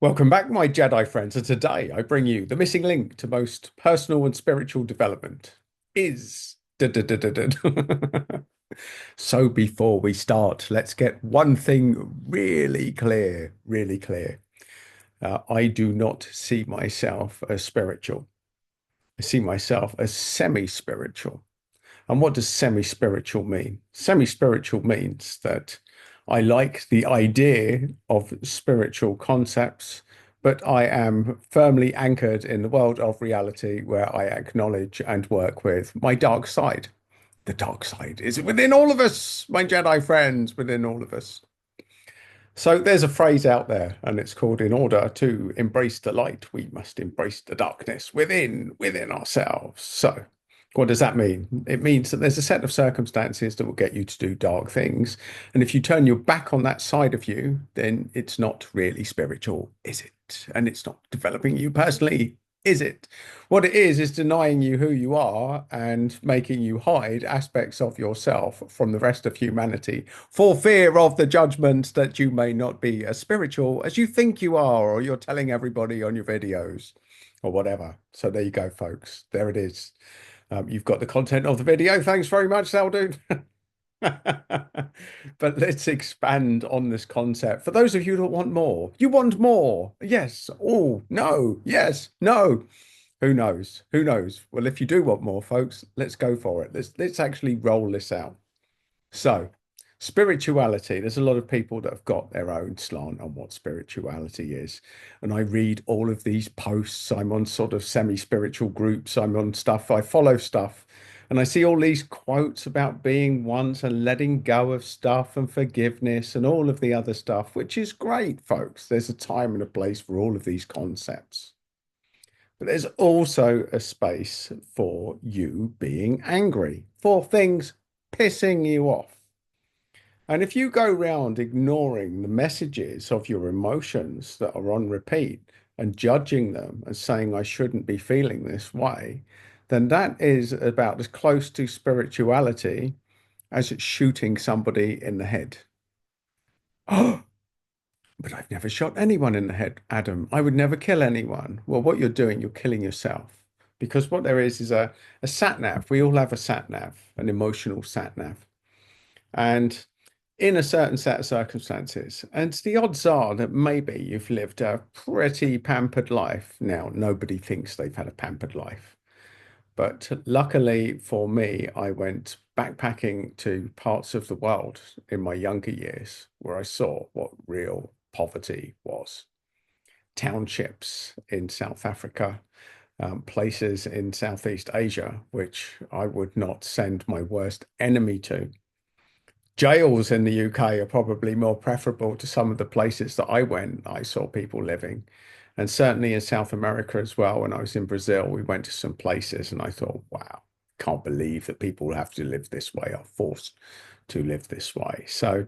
Welcome back, my Jedi friends, and today I bring you the missing link to most personal and spiritual development is. So before we start, let's get one thing really clear, really clear. I do not see myself as spiritual. I see myself as semi-spiritual. And what does semi-spiritual mean? Semi-spiritual means that I like the idea of spiritual concepts, but I am firmly anchored in the world of reality where I acknowledge and work with my dark side. The dark side is within all of us, my Jedi friends, within all of us. So there's a phrase out there, and it's called, in order to embrace the light, we must embrace the darkness within ourselves. So what does that mean? It means that there's a set of circumstances that will get you to do dark things. And if you turn your back on that side of you, then it's not really spiritual, is it? And it's not developing you personally, is it? What it is denying you who you are and making you hide aspects of yourself from the rest of humanity for fear of the judgment that you may not be as spiritual as you think you are, or you're telling everybody on your videos or whatever. So there you go, folks. There it is. You've got the content of the video. Thanks very much, Saldoon. But let's expand on this concept. For those of you that want more, you want more. Yes. Oh, no. Yes. No. Who knows? Who knows? Well, if you do want more, folks, let's go for it. Let's actually roll this out. So, spirituality, there's a lot of people that have got their own slant on what spirituality is. And I read all of these posts. I'm on sort of semi-spiritual groups. I'm on stuff. I follow stuff. And I see all these quotes about being once and letting go of stuff and forgiveness and all of the other stuff, which is great, folks. There's a time and a place for all of these concepts. But there's also a space for you being angry, for things pissing you off. And if you go around ignoring the messages of your emotions that are on repeat and judging them and saying, I shouldn't be feeling this way, then that is about as close to spirituality as it's shooting somebody in the head. Oh, but I've never shot anyone in the head, Adam. I would never kill anyone. Well, what you're doing, you're killing yourself. Because what there is a sat nav. We all have a sat nav, an emotional sat nav. And in a certain set of circumstances, and the odds are that maybe you've lived a pretty pampered life. Now, nobody thinks they've had a pampered life. But luckily for me, I went backpacking to parts of the world in my younger years where I saw what real poverty was. Townships in South Africa, places in Southeast Asia, which I would not send my worst enemy to. Jails in the UK are probably more preferable to some of the places that I went. I saw people living. And certainly in South America as well. When I was in Brazil, we went to some places and I thought, wow, can't believe that people have to live this way, are forced to live this way. So,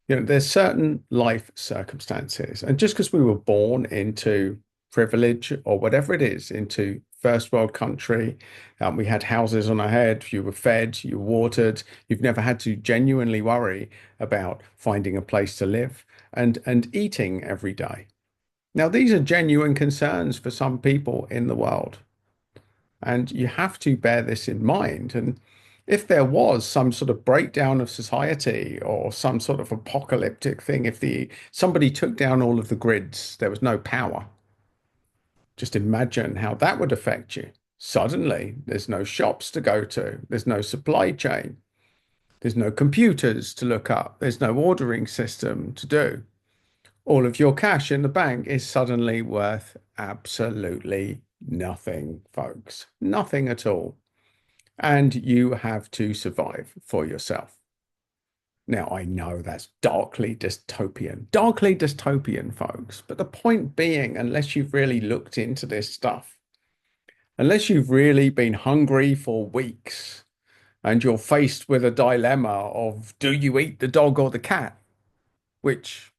there's certain life circumstances. And just because we were born into privilege or whatever it is, into first world country, we had houses on our head, you were fed, you were watered, you've never had to genuinely worry about finding a place to live and eating every day. Now, these are genuine concerns for some people in the world, and you have to bear this in mind. And if there was some sort of breakdown of society or some sort of apocalyptic thing, if the somebody took down all of the grids, there was no power. Just imagine how that would affect you. Suddenly, there's no shops to go to, there's no supply chain, there's no computers to look up, there's no ordering system to do. All of your cash in the bank is suddenly worth absolutely nothing, folks. Nothing at all. And you have to survive for yourself. Now, I know that's darkly dystopian, folks. But the point being, unless you've really looked into this stuff, unless you've really been hungry for weeks and you're faced with a dilemma of do you eat the dog or the cat, which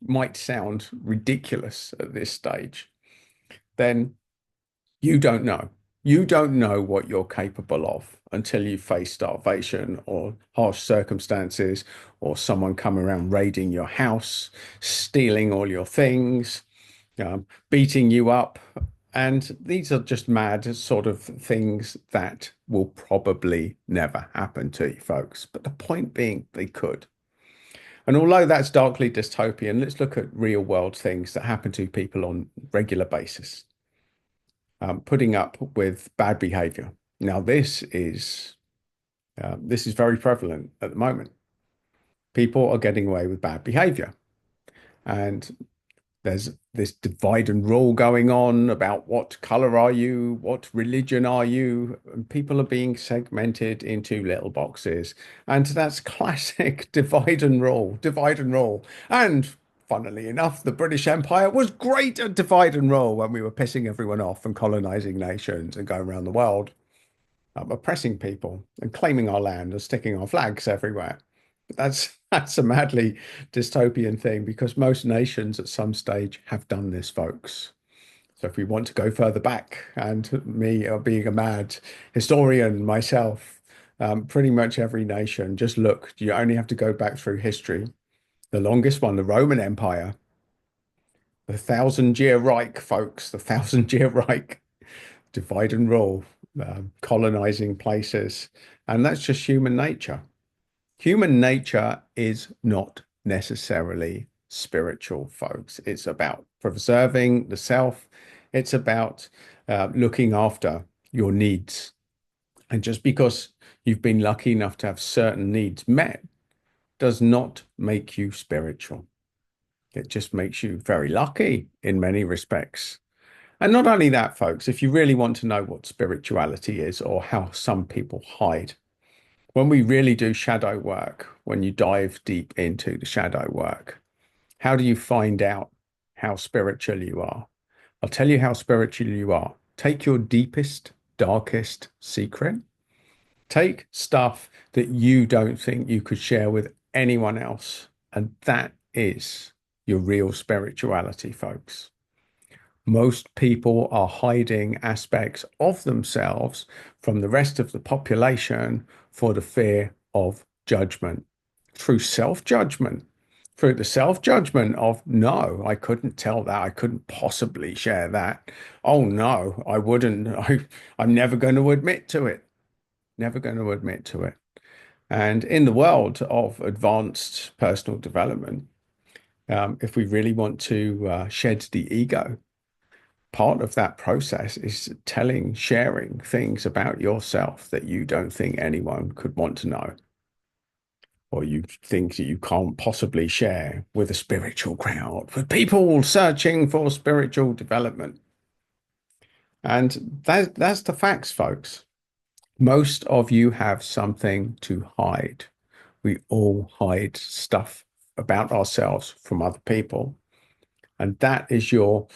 might sound ridiculous at this stage, then you don't know. You don't know what you're capable of until you face starvation or harsh circumstances or someone come around raiding your house, stealing all your things, beating you up. And these are just mad sort of things that will probably never happen to you folks. But the point being, they could. And although that's darkly dystopian, let's look at real world things that happen to people on regular basis. Putting up with bad behavior. Now, this is very prevalent at the moment. People are getting away with bad behavior, and there's this divide and rule going on about what color are you, what religion are you, and people are being segmented into little boxes. And that's classic divide and rule, divide and rule. And funnily enough, the British Empire was great at divide and rule when we were pissing everyone off and colonizing nations and going around the world, oppressing people and claiming our land and sticking our flags everywhere. But that's a madly dystopian thing because most nations at some stage have done this, folks. So if we want to go further back, and me being a mad historian myself, pretty much every nation, just look, you only have to go back through history. The longest one, the Roman Empire, the Thousand-Year Reich, folks, the Thousand-Year Reich, divide and rule, colonizing places. And that's just human nature. Human nature is not necessarily spiritual, folks. It's about preserving the self. It's about looking after your needs. And just because you've been lucky enough to have certain needs met does not make you spiritual. It just makes you very lucky in many respects. And not only that, folks, if you really want to know what spirituality is or how some people hide, when we really do shadow work, when you dive deep into the shadow work, how do you find out how spiritual you are? I'll tell you how spiritual you are. Take your deepest, darkest secret. Take stuff that you don't think you could share with anyone else. And that is your real spirituality, folks. Most people are hiding aspects of themselves from the rest of the population for the fear of judgment, through self-judgment, through the self-judgment of, no, I couldn't tell that. I couldn't possibly share that. Oh, no, I wouldn't. I'm never going to admit to it. Never going to admit to it. And in the world of advanced personal development, if we really want to shed the ego, part of that process is telling, sharing things about yourself that you don't think anyone could want to know, or you think that you can't possibly share with a spiritual crowd, with people searching for spiritual development. And that's the facts, folks. Most of you have something to hide. We all hide stuff about ourselves from other people. And that is your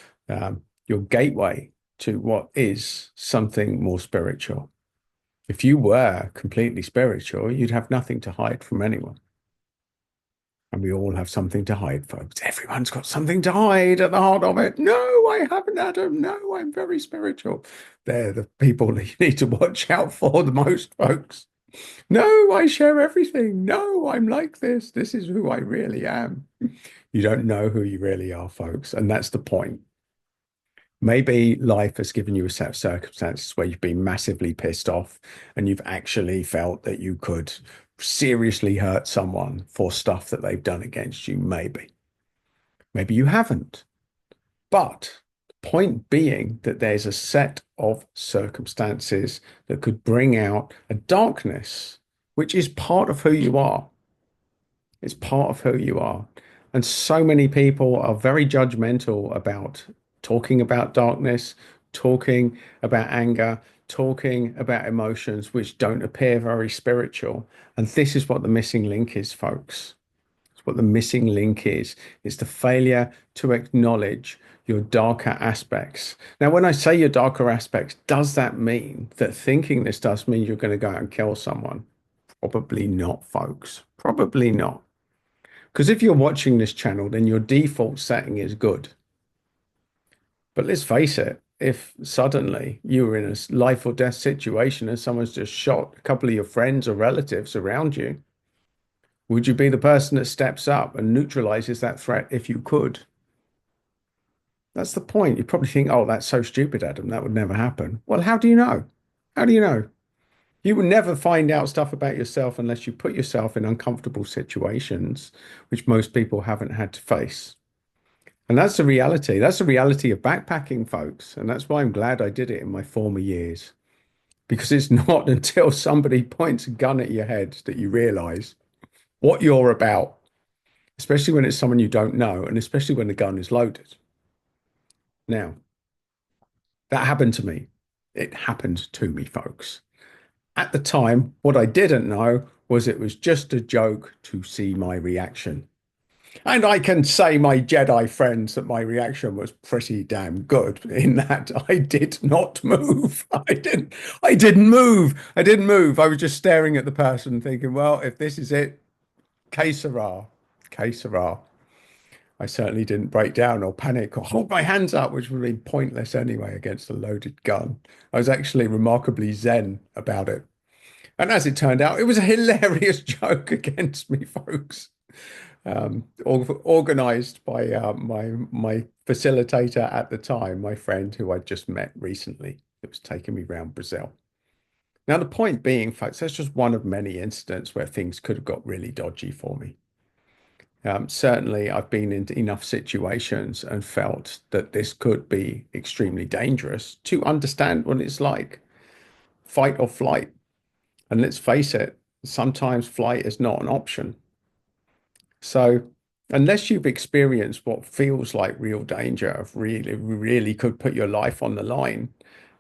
gateway to what is something more spiritual. If you were completely spiritual, you'd have nothing to hide from anyone. And we all have something to hide, folks. Everyone's got something to hide at the heart of it. No, I haven't, Adam. No, I'm very spiritual. They're the people that you need to watch out for the most, folks. No, I share everything. No, I'm like this. This is who I really am. You don't know who you really are, folks. And that's the point. Maybe life has given you a set of circumstances where you've been massively pissed off and you've actually felt that you could seriously hurt someone for stuff that they've done against you. Maybe. Maybe you haven't. But the point being that there's a set of circumstances that could bring out a darkness, which is part of who you are. It's part of who you are. And so many people are very judgmental about talking about darkness, talking about anger, talking about emotions which don't appear very spiritual. And this is what the missing link is, folks. It's what the missing link is. It's the failure to acknowledge your darker aspects. Now, when I say your darker aspects, does that mean that thinking this does mean you're going to go out and kill someone? Probably not, folks. Probably not. Because if you're watching this channel, then your default setting is good. But let's face it, if suddenly you were in a life or death situation and someone's just shot a couple of your friends or relatives around you, would you be the person that steps up and neutralizes that threat if you could? That's the point. You probably think, oh, that's so stupid, Adam. That would never happen. Well, how do you know? How do you know? You will never find out stuff about yourself unless you put yourself in uncomfortable situations, which most people haven't had to face. And that's the reality. That's the reality of backpacking, folks. And that's why I'm glad I did it in my former years. Because it's not until somebody points a gun at your head that you realize what you're about, especially when it's someone you don't know, and especially when the gun is loaded. Now, that happened to me. It happened to me, folks. At the time, what I didn't know was it was just a joke to see my reaction. And I can say, my Jedi friends, that my reaction was pretty damn good in that I did not move. I didn't move. I didn't move. I was just staring at the person thinking, well, if this is it, que sera, que sera. I certainly didn't break down or panic or hold my hands up, which would have been pointless anyway against a loaded gun. I was actually remarkably zen about it. And as it turned out, it was a hilarious joke against me, folks. Organized by my facilitator at the time, my friend who I'd just met recently, that was taking me around Brazil. Now, the point being, folks, that's just one of many incidents where things could have got really dodgy for me. Certainly, I've been in enough situations and felt that this could be extremely dangerous to understand what it's like, fight or flight. And let's face it, sometimes flight is not an option. So, unless you've experienced what feels like real danger of really could put your life on the line,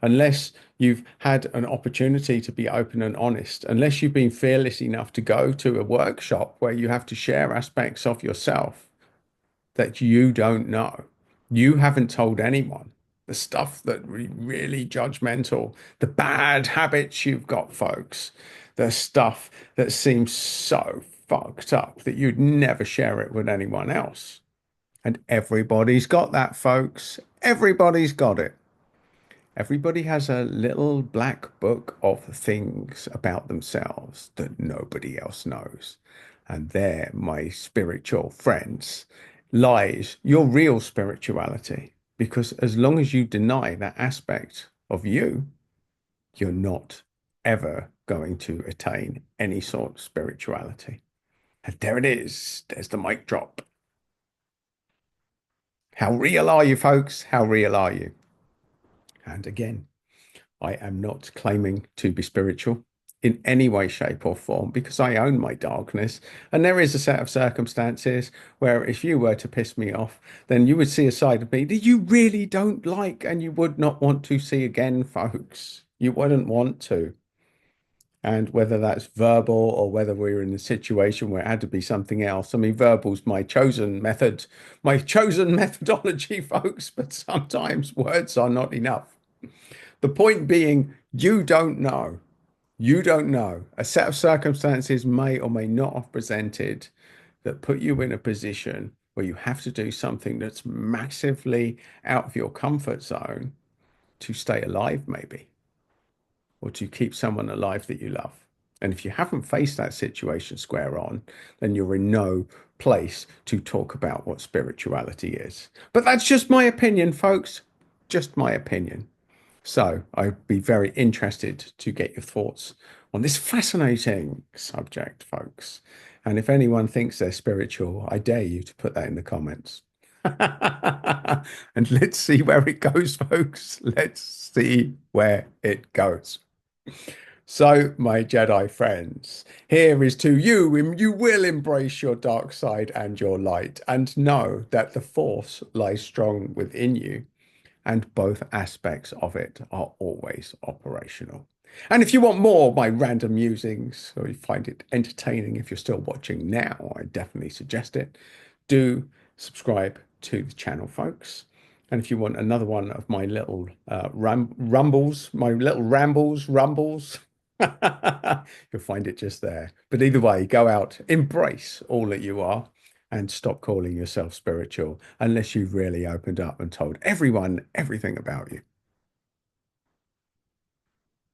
unless you've had an opportunity to be open and honest, unless you've been fearless enough to go to a workshop where you have to share aspects of yourself that you don't know. You haven't told anyone the stuff that really judgmental, the bad habits you've got, folks, the stuff that seems so fucked up that you'd never share it with anyone else. And everybody's got that, folks. Everybody's got it. Everybody has a little black book of things about themselves that nobody else knows. And there, my spiritual friends, lies your real spirituality. Because as long as you deny that aspect of you, you're not ever going to attain any sort of spirituality. And there it is. There's the mic drop. How real are you, folks? How real are you? And again, I am not claiming to be spiritual in any way, shape, or form because I own my darkness. And there is a set of circumstances where if you were to piss me off, then you would see a side of me that you really don't like and you would not want to see again, folks. You wouldn't want to. And whether that's verbal or whether we're in a situation where it had to be something else. I mean, verbal's my chosen method, my chosen methodology, folks, but sometimes words are not enough. The point being, you don't know. You don't know. A set of circumstances may or may not have presented that put you in a position where you have to do something that's massively out of your comfort zone to stay alive, maybe, or to keep someone alive that you love. And if you haven't faced that situation square on, then you're in no place to talk about what spirituality is. But that's just my opinion, folks. Just my opinion. So I'd be very interested to get your thoughts on this fascinating subject, folks. And if anyone thinks they're spiritual, I dare you to put that in the comments. And let's see where it goes, folks. Let's see where it goes. So, my Jedi friends, here is to you. You will embrace your dark side and your light, and know that the Force lies strong within you and both aspects of it are always operational. And if you want more of my random musings, or you find it entertaining if you're still watching now, I definitely suggest it. Do subscribe to the channel, folks. And if you want another one of my little rumbles, my little rumbles, you'll find it just there. But either way, go out, embrace all that you are, and stop calling yourself spiritual unless you've really opened up and told everyone everything about you.